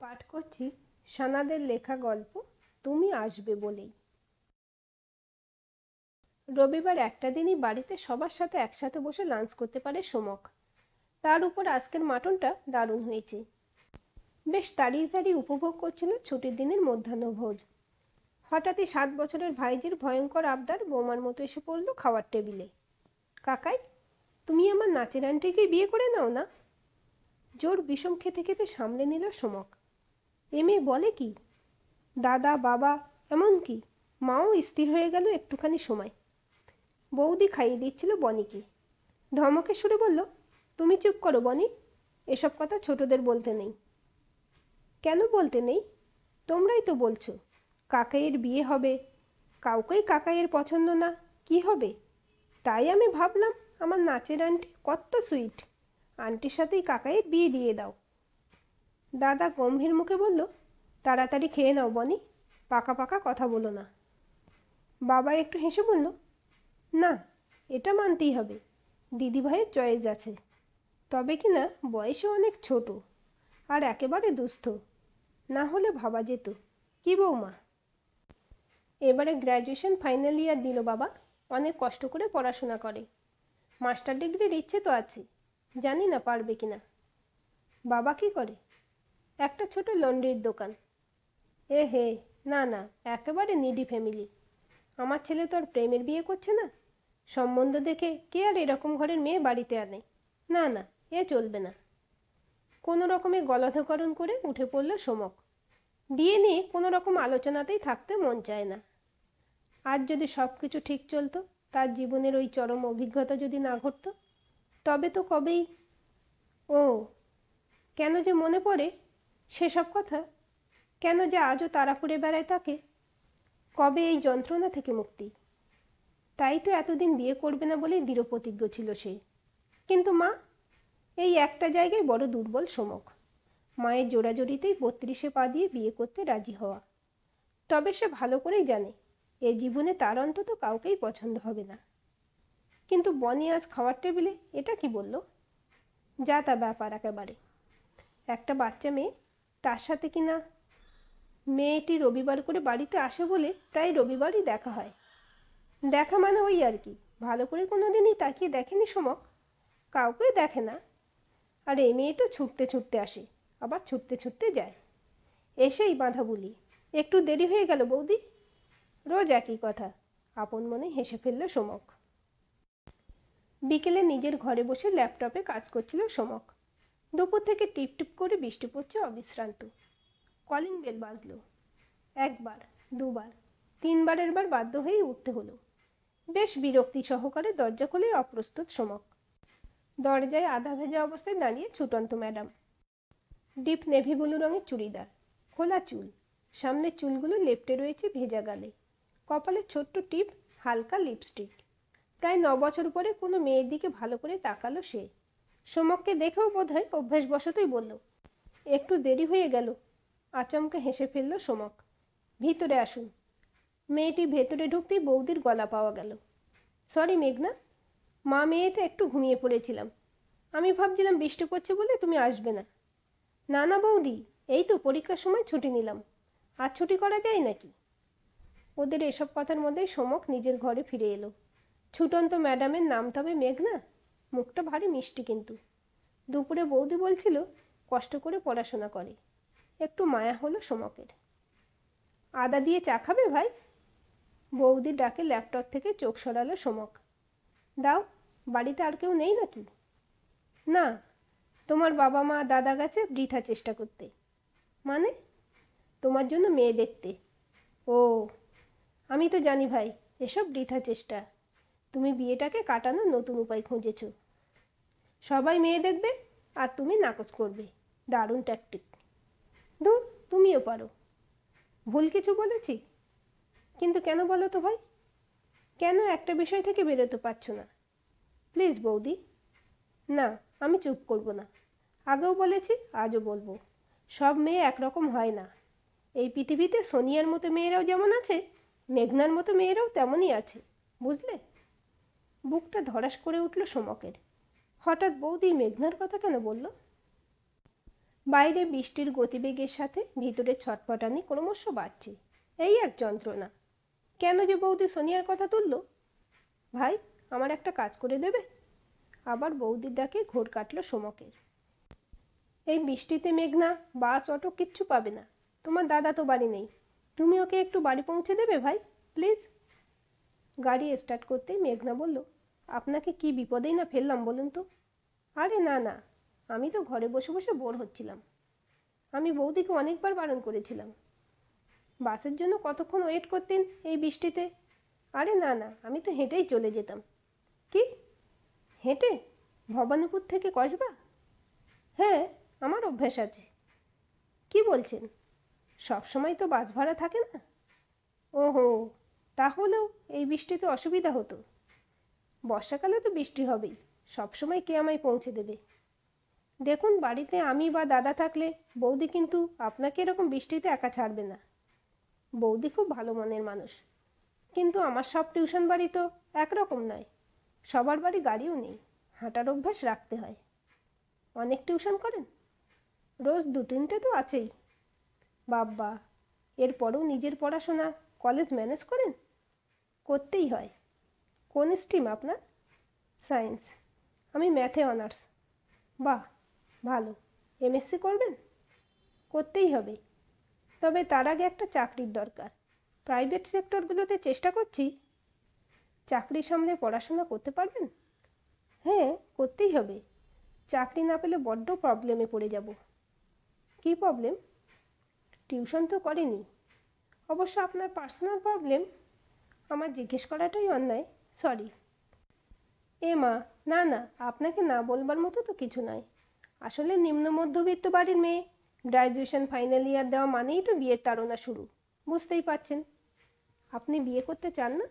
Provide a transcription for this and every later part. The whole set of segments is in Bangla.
পাঠ করছি সানাদের লেখা গল্প তুমি আসবে বলেই। রবিবার একটা দিনই বাড়িতে সবার সাথে একসাথে বসে লাঞ্চ করতে পারে সোমক। তার উপর আজকের মাটনটা দারুণ হয়েছে। বেশ তাড়িয়ে তাড়িয়ে উপভোগ করছিল ছুটির দিনের মধ্যাহ্নভোজ। হঠাৎই 7 বছরের ভাইজির ভয়ঙ্কর আবদার বৌমার মতো এসে পড়ল খাওয়ার টেবিলে। কাকাই, তুমি আমার নাচের আন্টিকে বিয়ে করে নাও না। জোর বিষম খেতে খেতে সামলে নিল সোমক। এ মেয়ে বলে কি? দাদা, বাবা, এমনকি মাও স্থির হয়ে গেল একটুখানি সময়। বৌদি খাইয়ে দিচ্ছিল বনিকে। ধমকে সুরে বলল, তুমি চুপ করো বনি, এসব কথা ছোটদের বলতে নেই। কেন বলতে নেই? তোমরাই তো বলছো কাকাইয়ের বিয়ে হবে। কাউকেই কাকাইয়ের পছন্দ না, কি হবে? তাই আমি ভাবলাম আমার নাচের আন্টি কত সুইট, আন্টির সাথেই কাকাইয়ের বিয়ে দিয়ে দাও। দাদা গম্ভীর মুখে বলল, তাড়াতাড়ি খেয়ে নাও বনি, পাকা পাকা কথা বলো না। বাবা একটু হেসে বলল, না, এটা মানতেই হবে, দিদিভাইয়ের চয়েস আছে। তবে কি না বয়সে অনেক ছোট আর একেবারে দুস্থ, না হলে ভাবা যেত। কি বৌমা? এবারে গ্র্যাজুয়েশন ফাইনাল ইয়ার দিল বাবা, অনেক কষ্ট করে পড়াশোনা করে। মাস্টার ডিগ্রির ইচ্ছে তো আছে, জানি না পারবে কি না। বাবা কি করে? একটা ছোট লন্ড্রির দোকান। এ হে, না না, একেবারে নিডি ফ্যামিলি। আমার ছেলে তো আর প্রেমের বিয়ে করছে না। সম্বন্ধ দেখে কে আর এরকম ঘরের মেয়ে বাড়িতে আনে? না না, এ চলবে না। কোনো রকমে গলাধকরণ করে উঠে পড়ল সোমক। বিয়ে নিয়ে কোনো রকম আলোচনাতেই থাকতে মন চায় না। আজ যদি সব কিছু ঠিক চলতো, তার জীবনের ওই চরম অভিজ্ঞতা যদি না ঘটত, তবে তো কবেই। ও, কেন যে মনে পড়ে সেসব কথা, কেন যে আজও তাড়া করে বেড়ায় তাকে। কবে এই যন্ত্রণা থেকে মুক্তি? তাই তো এতদিন বিয়ে করবে না বলেই দৃঢ়প্রতিজ্ঞ ছিল সে। কিন্তু মা, এই একটা জায়গায় বড় দুর্বল সোমক। মায়ের জোড়াজড়িতেই 32-এ পা দিয়ে বিয়ে করতে রাজি হওয়া। তবে সে ভালো করেই জানে এ জীবনে তার অন্তত কাউকেই পছন্দ হবে না। কিন্তু বনি আজ খাওয়ার টেবিলে এটা কি বলল? যা তা ব্যাপার একেবারে। একটা বাচ্চা মেয়ে, তার সাথে কিনা মেয়েটি রবিবার করে বাড়িতে আসে বলে প্রায় রবিবারই দেখা হয়। দেখা মানে ওই আর কি, ভালো করে কোনো দিনই তাকিয়ে দেখেনি সোমক, কাউকেই দেখে না। আর এই মেয়ে তো ছুটতে ছুটতে আসে, আবার ছুটতে ছুটতে যায়। এসেই বাঁধা বলি, একটু দেরি হয়ে গেল বৌদি। রোজ একই কথা, আপন মনে হেসে ফেলল সোমক। বিকেলে নিজের ঘরে বসে ল্যাপটপে কাজ করছিল সোমক। দুপুর থেকে টিপ টিপ করে বৃষ্টি পড়ছে অবিশ্রান্ত। কলিং বেল বাজলো। একবার, দুবার, তিনবারের বার বাধ্য হয়েই উঠতে হলো। বেশ বিরক্তি সহকারে দরজা খুলে অপ্রস্তুত সোমক। দরজায় আধা ভেজা অবস্থায় দাঁড়িয়ে ছুটন্ত ম্যাডাম। ডিপ নেভি ব্লু রঙের চুড়িদার, খোলা চুল, সামনের চুলগুলো লেপ্টে রয়েছে ভেজা গালে, কপালে ছোট্ট টিপ, হালকা লিপস্টিক। প্রায় 9 বছর পরে কোনো মেয়ের দিকে ভালো করে তাকালো সে। সোমককে দেখেও বোধহয় অভ্যাসবশতই বলল, একটু দেরি হয়ে গেল। আচমকা হেসে ফেলল সোমক। ভিতরে আসুন। মেয়েটি ভেতরে ঢুকতেই বৌদির গলা পাওয়া গেল। সরি মেঘনা, মা মেয়েতে একটু ঘুমিয়ে পড়েছিলাম। আমি ভাবছিলাম বৃষ্টি পড়ছে বলে তুমি আসবে না। না না বৌদি, এই তো পরীক্ষার সময় ছুটি নিলাম, আর ছুটি করা যায় নাকি? ওদের এসব কথার মধ্যেই সোমক নিজের ঘরে ফিরে এলো। ছুটন্ত ম্যাডামের নাম তবে মেঘনা, মুখটা ভারী মিষ্টি। কিন্তু দুপুরে বৌদি বলছিল কষ্ট করে পড়াশোনা করে। একটু মায়া হলো সোমকের। আদা দিয়ে চা খাবে ভাই? বৌদির ডাকে ল্যাপটপ থেকে চোখ সরালো সোমক। দাও, বাড়িতে আর কেউ নেই নাকি? না, তোমার বাবা মা দাদা গেছে বৃথা চেষ্টা করতে। মানে? তোমার জন্য মেয়ে দেখতে। ও, আমি তো জানি ভাই, এসব বৃথা চেষ্টা। তুমি বিয়েটাকে কাটানোর নতুন উপায় খুঁজেছ। সবাই মেয়ে দেখবে আর তুমি নাকচ করবে। দারুণ ট্যাকটিক। ধুর, তুমিও পারো। ভুল কিছু বলেছি? কিন্তু কেন বলো তো ভাই, কেন একটা বিষয় থেকে বেরোতে পারছো না? প্লিজ বৌদি। না, আমি চুপ করব না। আগেও বলেছি, আজও বলবো, সব মেয়ে একরকম হয় না। এই পৃথিবীতে সোনিয়ার মতো মেয়েরাও যেমন আছে, মেঘনার মতো মেয়েরাও তেমনই আছে, বুঝলে? বুকটা ধড়াস করে উঠল সোমকের। হঠাৎ বৌদি মেঘনার কথা কেন বলল? বাইরে বৃষ্টির গতিবেগের সাথে ভিতরে ছটফটানি ক্রমশ বাড়ছে। এই এক যন্ত্রণা। কেন যে বৌদি সোনিয়ার কথা তুলল? ভাই, আমার একটা কাজ করে দেবে? আবার বৌদির ডাকে ঘোর কাটল সোমকের। এই বৃষ্টিতে মেঘনা বাস অটো কিচ্ছু পাবে না। তোমার দাদা তো বাড়ি নেই, তুমি ওকে একটু বাড়ি পৌঁছে দেবে ভাই, প্লিজ। গাড়ি স্টার্ট করতেই মেঘনা বলল, আপনাকে কি বিপদেই না ফেললাম বলুন তো? আরে না না, আমি তো ঘরে বসে বসে বোর হচ্ছিলাম। আমি বৌদিকে অনেকবার বারণ করেছিলাম। বাসের জন্য কতক্ষণ ওয়েট করতেন এই বৃষ্টিতে? আরে না না, আমি তো হেঁটেই চলে যেতাম। কি, হেঁটে? ভবানীপুর থেকে কসবা? হ্যাঁ, আমার অভ্যাস আছে। কি বলছেন? সব সময় তো বাস ভাড়া থাকে না। ওহো, তাহলেও এই বৃষ্টিতে অসুবিধা হতো। বর্ষাকালে তো বৃষ্টি হবেই, সবসময় কে আমায় পৌঁছে দেবে? দেখুন, বাড়িতে আমি বা দাদা থাকলে বৌদি কিন্তু আপনাকে এরকম বৃষ্টিতে একা ছাড়বে না। বৌদি খুব ভালো মনের মানুষ, কিন্তু আমার সব টিউশন বাড়ি তো একরকম নয়। সবার বাড়ি গাড়িও নেই, হাঁটার অভ্যাস রাখতে হয়। অনেক টিউশন করেন? রোজ 2-3টে তো আছেই। বাব্বা, এরপরেও নিজের পড়াশোনা, কলেজ ম্যানেজ করেন? করতেই হয়। কোন স্ট্রিম আপনার? সায়েন্স। আমি ম্যাথে অনার্স। বাহ, ভালো। এমএসসি করবেন? করতেই হবে, তবে তার আগে একটা চাকরির দরকার। প্রাইভেট সেক্টরগুলোতে চেষ্টা করছি। চাকরি সামলে পড়াশোনা করতে পারবেন? হ্যাঁ, করতেই হবে। চাকরি না পেলে বড্ড প্রবলেমে পড়ে যাব। কী প্রবলেম? টিউশন তো করেনি। অবশ্য আপনার পার্সোনাল প্রবলেম। আমার জিজ্ঞেস করাটাই অন্যায়, সরি। এ মা, না না, আপনাকে না বলবার মতো তো কিছু নয়। আসলে নিম্ন মধ্যবিত্ত বাড়ির মেয়ে, গ্র্যাজুয়েশন ফাইনাল ইয়ার দেওয়া মানেই তো বিয়ের তাড়না শুরু, বুঝতেই পারছেন। আপনি বিয়ে করতে চান না?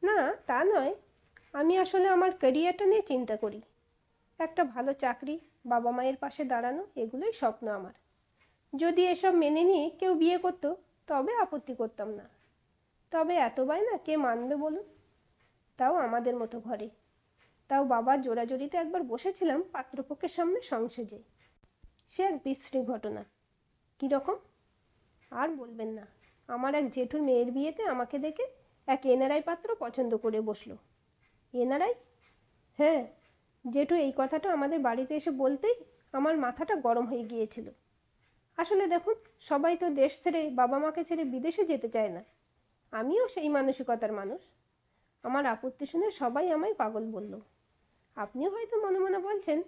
না, তা নয়। আমি আসলে আমার ক্যারিয়ারটা নিয়ে চিন্তা করি। একটা ভালো চাকরি, বাবা মায়ের পাশে দাঁড়ানো, এগুলোই স্বপ্ন আমার। যদি এসব মেনে নিয়ে কেউ বিয়ে করতো তবে আপত্তি করতাম না। তবে এত বায়না কে মানবে বলুন? তাও আমাদের মতো ঘরে। তাও বাবার জোরাজোরিতে একবার বসেছিলাম পাত্রপক্ষের সামনে সংসেজে। সে এক বিশ্রী ঘটনা। কীরকম? আর বলবেন না। আমার এক জেঠুর মেয়ের বিয়েতে আমাকে দেখে এক এনআরআই পাত্র পছন্দ করে বসলো। এনআরআই? হ্যাঁ, জেঠু এই কথাটা আমাদের বাড়িতে এসে বলতেই আমার মাথাটা গরম হয়ে গিয়েছিল। আসলে দেখুন, সবাই তো দেশ ছেড়ে, বাবা মাকে ছেড়ে বিদেশে যেতে চায় না। আমিও সেই মানসিকতার মানুষ। আমার আপত্তি শুনে সবাই আমায় পাগল বলল। আপনিও হয়তো মনে মনে বলছেন,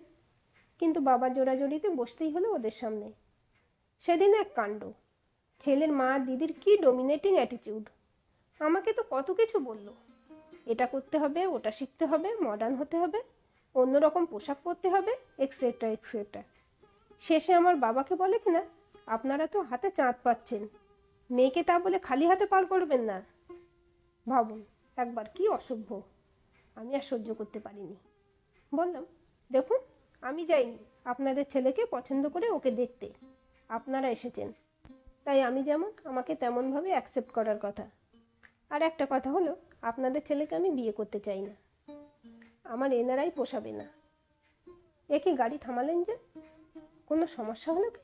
কিন্তু বাবা জোরাজোরিতে বসতেই হলো ওদের সামনে। সেদিন এক কাণ্ড। ছেলের মা দিদির কি ডমিনেটিং অ্যাটিটিউড! আমাকে তো কত কিছু বলল। এটা করতে হবে, ওটা শিখতে হবে, মডার্ন হতে হবে, অন্যরকম পোশাক পরতে হবে, এক্সেট্রা এক্সেট্রা। শেষে আমার বাবাকে বলে কিনা, আপনারা তো হাতে চাঁদ পাচ্ছেন, মেয়েকে তা বলে খালি হাতে পার করবেন না। ভাবুন একবার, কি অসভ্য! আমি আর সহ্য করতে পারিনি। বললাম, দেখুন, আমি যাইনি আপনাদের ছেলেকে পছন্দ করে ওকে দেখতে। আপনারা এসেছেন, তাই আমি যেমন, আমাকে তেমনভাবে অ্যাকসেপ্ট করার কথা। আর একটা কথা হলো, আপনাদের ছেলেকে আমি বিয়ে করতে চাই না। আমার এনারাই পোষাবে না। এ কি গাড়ি থামালেন যে? কোনো সমস্যা হলো কি?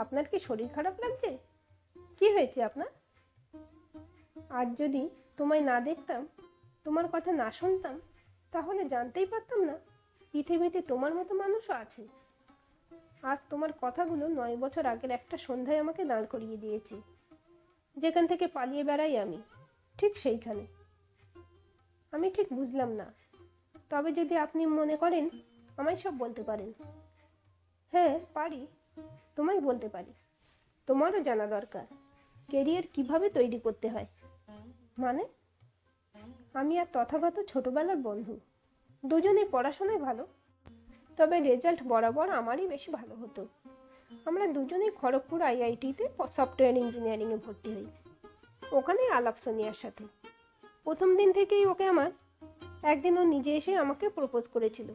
আপনার কি শরীর খারাপ লাগছে? কি হয়েছে আপনার? আজ যদি তোমায় না দেখতাম, তোমার কথা না শুনতাম, তাহলে জানতেই পারতাম না পৃথিবীতে তোমার মতো মানুষও আছে। আজ তোমার কথাগুলো 9 বছর আগের একটা সন্ধ্যায় আমাকে দাঁড় করিয়ে দিয়েছে। যেখান থেকে পালিয়ে বেড়াই আমি, ঠিক সেইখানে। আমি ঠিক বুঝলাম না, তবে যদি আপনি মনে করেন আমায় সব বলতে পারেন। হ্যাঁ, পারি। তোমায় বলতে পারি। তোমারও জানা দরকার কেরিয়ার কিভাবে তৈরি করতে হয়। মানে? আমি আর তথাগত ছোটবেলার বন্ধু, দুজনেই পড়াশোনায় ভালো, তবে রেজাল্ট বরাবর আমারই বেশি ভালো হতো। আমরা দুজনেই খড়গপুর আইআইটিতে সফটওয়্যার ইঞ্জিনিয়ারিংয়ে ভর্তি হই। ওখানেই আলাপ সোনিয়ার সাথে। প্রথম দিন থেকেই ওকে আমার। একদিন ও নিজে এসে আমাকে প্রপোজ করেছিল।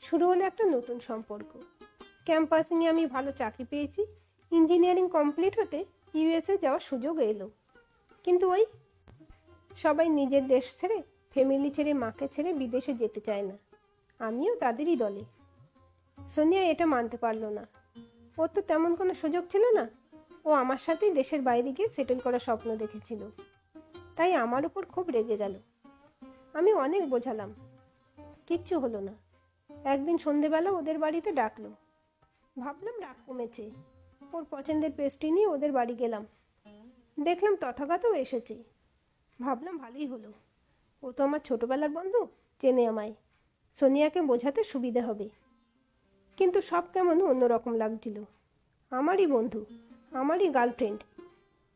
শুরু হলো একটা নতুন সম্পর্ক। ক্যাম্পাসিংয়ে আমি ভালো চাকরি পেয়েছি। ইঞ্জিনিয়ারিং কমপ্লিট হতে ইউএসএ যাওয়ার সুযোগ এলো। কিন্তু ওই, সবাই নিজের দেশ ছেড়ে, ফ্যামিলি ছেড়ে, মাকে ছেড়ে বিদেশে যেতে চায় না। আমিও তাদেরই দলে। সোনিয়া এটা মানতে পারল না। ওর তো তেমন কোনো সুযোগ ছিল না। ও আমার সাথেই দেশের বাইরে গিয়ে সেটেল করার স্বপ্ন দেখেছিল। তাই আমার উপর খুব রেগে গেল। আমি অনেক বোঝালাম, কিচ্ছু হলো না। একদিন সন্ধেবেলা ওদের বাড়িতে ডাকলো। ভাবলাম রাগ কমেছে। ওর পছন্দের পেস্ট্রি নিয়ে ওদের বাড়ি গেলাম। দেখলাম তথাগতও এসেছে। ভাবলাম ভালোই হলো, ও তো আমার ছোটবেলার বন্ধু, চেনে আমায়। সোনিয়াকে বোঝাতে সুবিধে হবে। কিন্তু সব কেমন অন্যরকম লাগছিল। আমারই বন্ধু, আমারই গার্লফ্রেন্ড,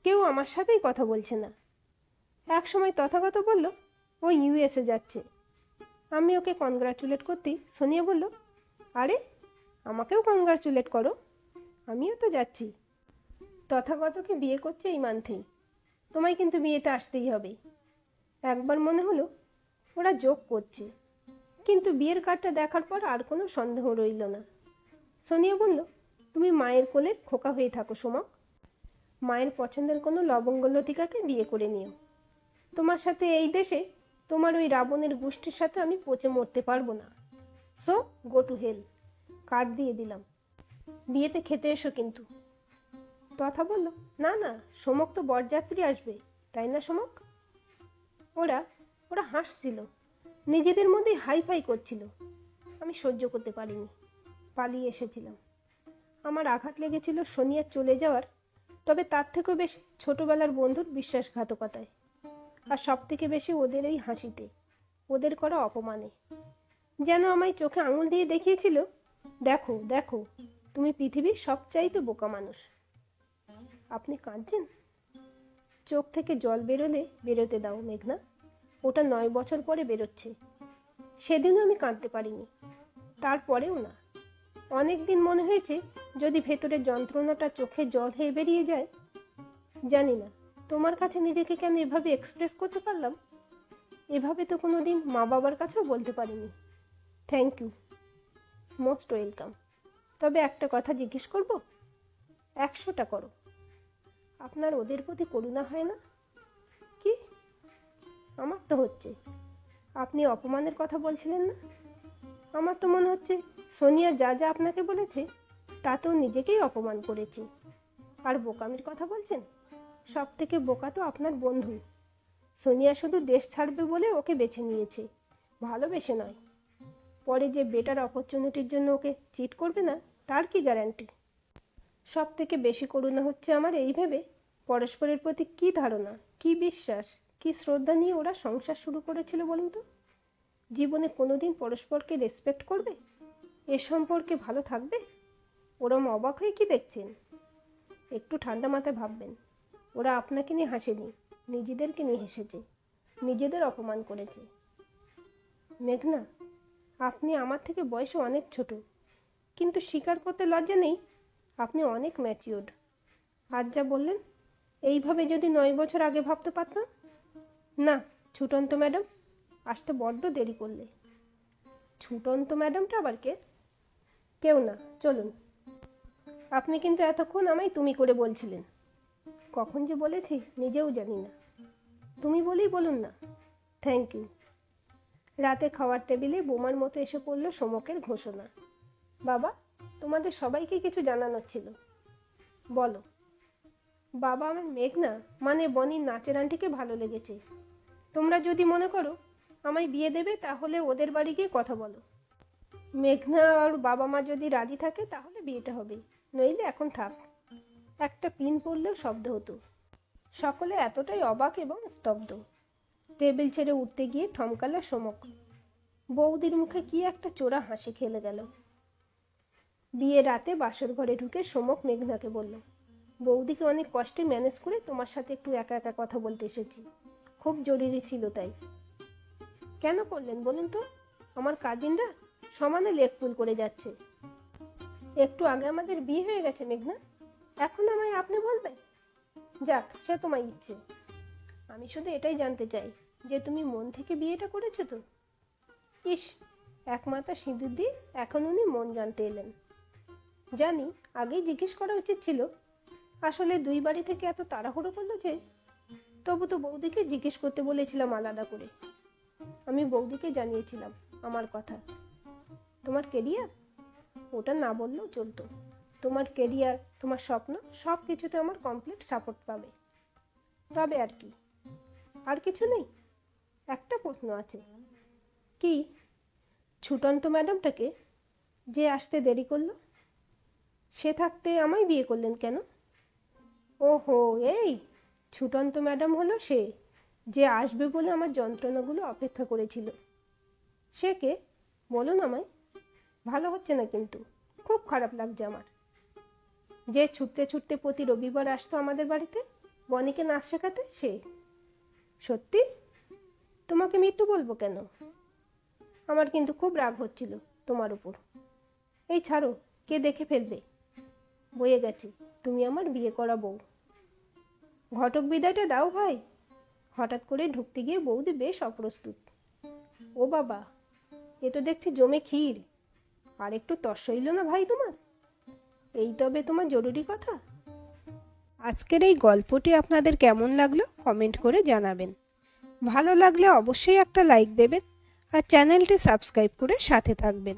কেউ আমার সাথেই কথা বলছে না। এক সময় তথাগত বলল ও ইউএসএ যাচ্ছে। আমি ওকে কনগ্রাচুলেট করতেই সোনিয়া বলল, আরে আমাকেও কনগ্রাচুলেট করো, আমিও তো যাচ্ছি। তথাগতকে বিয়ে করছে এই মান্থেই। তোমায় কিন্তু বিয়েতে আসতেই হবে। একবার মনে হলো ওরা জোক করছে, কিন্তু বিয়ের কার্ডটা দেখার পর আর কোনো সন্দেহ রইল না। সোনিয়া বলল, তুমি মায়ের কোলে খোকা হয়ে থাকো সোমক। মায়ের পছন্দের কোনো লবঙ্গলতিকাকে বিয়ে করে নিও। তোমার সাথে এই দেশে তোমার ওই রাবণের গোষ্ঠীর সাথে আমি পচে মরতে পারবো না। So go to hell. Card দিয়ে দিলাম। বিয়েতে খেতে এসো কিন্তু। তথা বলল, না না, সোমক তো বরযাত্রী আসবে, তাই না সোমক? ওরা ওরা হাসছিল, নিজেদের মধ্যেই হাইফাই করছিল। আমি সহ্য করতে পারিনি, পালিয়ে এসেছিলাম। আমার আঘাত লেগেছিল সোনিয়ার চলে যাওয়ার, তবে তার থেকেও বেশি ছোটবেলার বন্ধুর বিশ্বাসঘাতকতায়, আর সব থেকে বেশি ওদের এই হাসিতে, ওদের করা অপমানে। যেন আমায় চোখে আঙুল দিয়ে দেখিয়েছিল, দেখো দেখো, তুমি পৃথিবীর সবচাইতে বোকা মানুষ। আপনি কাঁদছেন? চোখ থেকে জল বেরোলে বেরোতে দাও মেঘনা, ওটা 9 বছর পরে বেরোচ্ছে। সেদিনও আমি কাঁদতে পারিনি, তারপরেও না। অনেক দিন মনে হয়েছে যদি ভেতরের যন্ত্রণাটা চোখে জল হয়ে বেরিয়ে যায়। জানি না তোমার কাছে নিজেকে কেন এভাবে এক্সপ্রেস করতে পারলাম। এভাবে তো কোনো দিন মা বাবার কাছেও বলতে পারিনি। Thank you, most welcome. তবে একটা কথা জিজ্ঞেস করব? 100টা করো। আপনার ওদের প্রতি করুণা হয় না? কি? আমার তো হচ্ছে। আপনি অপমানের কথা বলছিলেন না? আমার তো মনে হচ্ছে সোনিয়া যা যা আপনাকে বলেছে তাতেও নিজেকেই অপমান করেছে। আর বোকামির কথা বলছেন? সব থেকে বোকা তো আপনার বন্ধু। সোনিয়া শুধু দেশ ছাড়বে বলে ওকে বেছে নিয়েছে, ভালোবেসে নয়। পরে যে বেটার অপরচুনিটির জন্য ওকে চিট করবে না, তার কি গ্যারান্টি? সব থেকে বেশি করুণা হচ্ছে আমার এই ভেবে, পরস্পরের প্রতি কী ধারণা, কী বিশ্বাস, কী শ্রদ্ধা নিয়ে ওরা সংসার শুরু করেছিল বলুন তো। জীবনে কোনোদিন পরস্পরকে রেসপেক্ট করবে? এ সম্পর্কে ভালো থাকবে? ওরম অবাক হয়ে কি দেখছেন? একটু ঠান্ডা মাথায় ভাববেন। ওরা আপনাকে নিয়ে হাসেনি, নিজেদেরকে নিয়ে হেসেছে, নিজেদের অপমান করেছে। মেঘনা, আপনি আমার থেকে বয়সে অনেক ছোট, কিন্তু স্বীকার করতে লজ্জা নেই, আপনি অনেক ম্যাচিওর্ড। আজ যা বললেন, এইভাবে যদি 9 বছর আগে ভাবতে পারতাম। না, ছুটন্ত ম্যাডাম, আসতে বড্ড দেরি করলে। ছুটন্ত ম্যাডামটা আবার কে? কেউ না, চলুন। আপনি কিন্তু এতক্ষণ আমায় তুমি করে বলছিলেন। কখন যে বলেছি নিজেও জানি না। তুমি বলেই বলুন না। Thank you. রাতে খাওয়ার টেবিলে বোমার মতো এসে পড়ল সোমকের ঘোষণা। বাবা, তোমাদের সবাইকে কিছু জানানোর ছিল। বলো। বাবা, আমার মেঘনা মানে বনির নাচের আন্টিকে ভালো লেগেছে। তোমরা যদি মনে করো আমায় বিয়ে দেবে, তাহলে ওদের বাড়ি গিয়ে কথা বলো। মেঘনা আর বাবা মা যদি রাজি থাকে তাহলে বিয়েটা হবে, নইলে এখন থাক। একটা পিন পড়লেও শব্দ হতো। সকলে এতটাই অবাক এবং স্তব্ধ। টেবিল ছেড়ে উঠতে গিয়ে থমকালো সোমক। বৌদির মুখে কি একটা চোরা হাসি খেলে গেল। বিয়ে রাতে বাসর ঘরে ঢুকে সোমক মেঘনাকে বলল, বৌদিকে অনেক কষ্টে ম্যানেজ করে তোমার সাথে একটু একা একা কথা বলতে এসেছি। খুব জরুরি ছিল তাই। কেন করলেন বলুন তো? আমার কাজিনরা সমানে লেগ পুল করে যাচ্ছে। একটু আগে আমাদের বিয়ে হয়ে গেছে মেঘনা, এখন আমায় আপনি বলবে? যাক, সে তোমার ইচ্ছে। আমি শুধু এটাই জানতে চাই যে তুমি মন থেকে বিয়েটা করেছো তো? ইস, এক মাথা সিঁদুর দিয়ে এখন উনি মন জানতে এলেন। জানি আগেই জিজ্ঞেস করা উচিত ছিল। আসলে 2 বাড়ি থেকে এত তাড়াহুড়ো করলো যে। তবু তো বৌদিকে জিজ্ঞেস করতে বলেছিলাম আলাদা করে। আমি বৌদিকে জানিয়েছিলাম আমার কথা। তোমার কেরিয়ার? ওটা না বললেও চলতো। তোমার কেরিয়ার, তোমার স্বপ্ন সব কিছুতে আমার কমপ্লিট সাপোর্ট পাবে। তবে আর কি, আর কিছু নেই? একটা প্রশ্ন আছে। কি? ছুটন্ত ম্যাডামটাকে যে আসতে দেরি করলো, সে থাকতে আমায় বিয়ে করলেন কেন? ওহো, এই ছুটন্ত ম্যাডাম হলো সে, যে আসবে বলে আমার যন্ত্রণাগুলো অপেক্ষা করেছিল। সে কে? বলুন আমায়। ভালো হচ্ছে না কিন্তু, খুব খারাপ লাগছে আমার। যে ছুটতে ছুটতে প্রতি রবিবার আসতো আমাদের বাড়িতে বনিকে নাচ শেখাতে, সে? সত্যি? তোমাকে মৃত্যু বলবো কেন? আমার কিন্তু খুব রাগ হচ্ছিল তোমার উপর। এই ছাড়ো, কে দেখে ফেলবে। বয়ে গেছে, তুমি আমার বিয়ে করা বউ। ঘটক বিদায়টা দাও ভাই। হঠাৎ করে ঢুকতে গিয়ে বৌদি বেশ অপ্রস্তুত। ও বাবা, এ তো দেখছি জমে ক্ষীর। আর একটু তস হইল না ভাই তোমার? এই তবে তোমার জরুরি কথা। আজকের এই গল্পটি আপনাদের কেমন লাগলো কমেন্ট করে জানাবেন। ভালো লাগলে অবশ্যই একটা লাইক দেবেন আর চ্যানেলটি সাবস্ক্রাইব করে সাথে থাকবেন।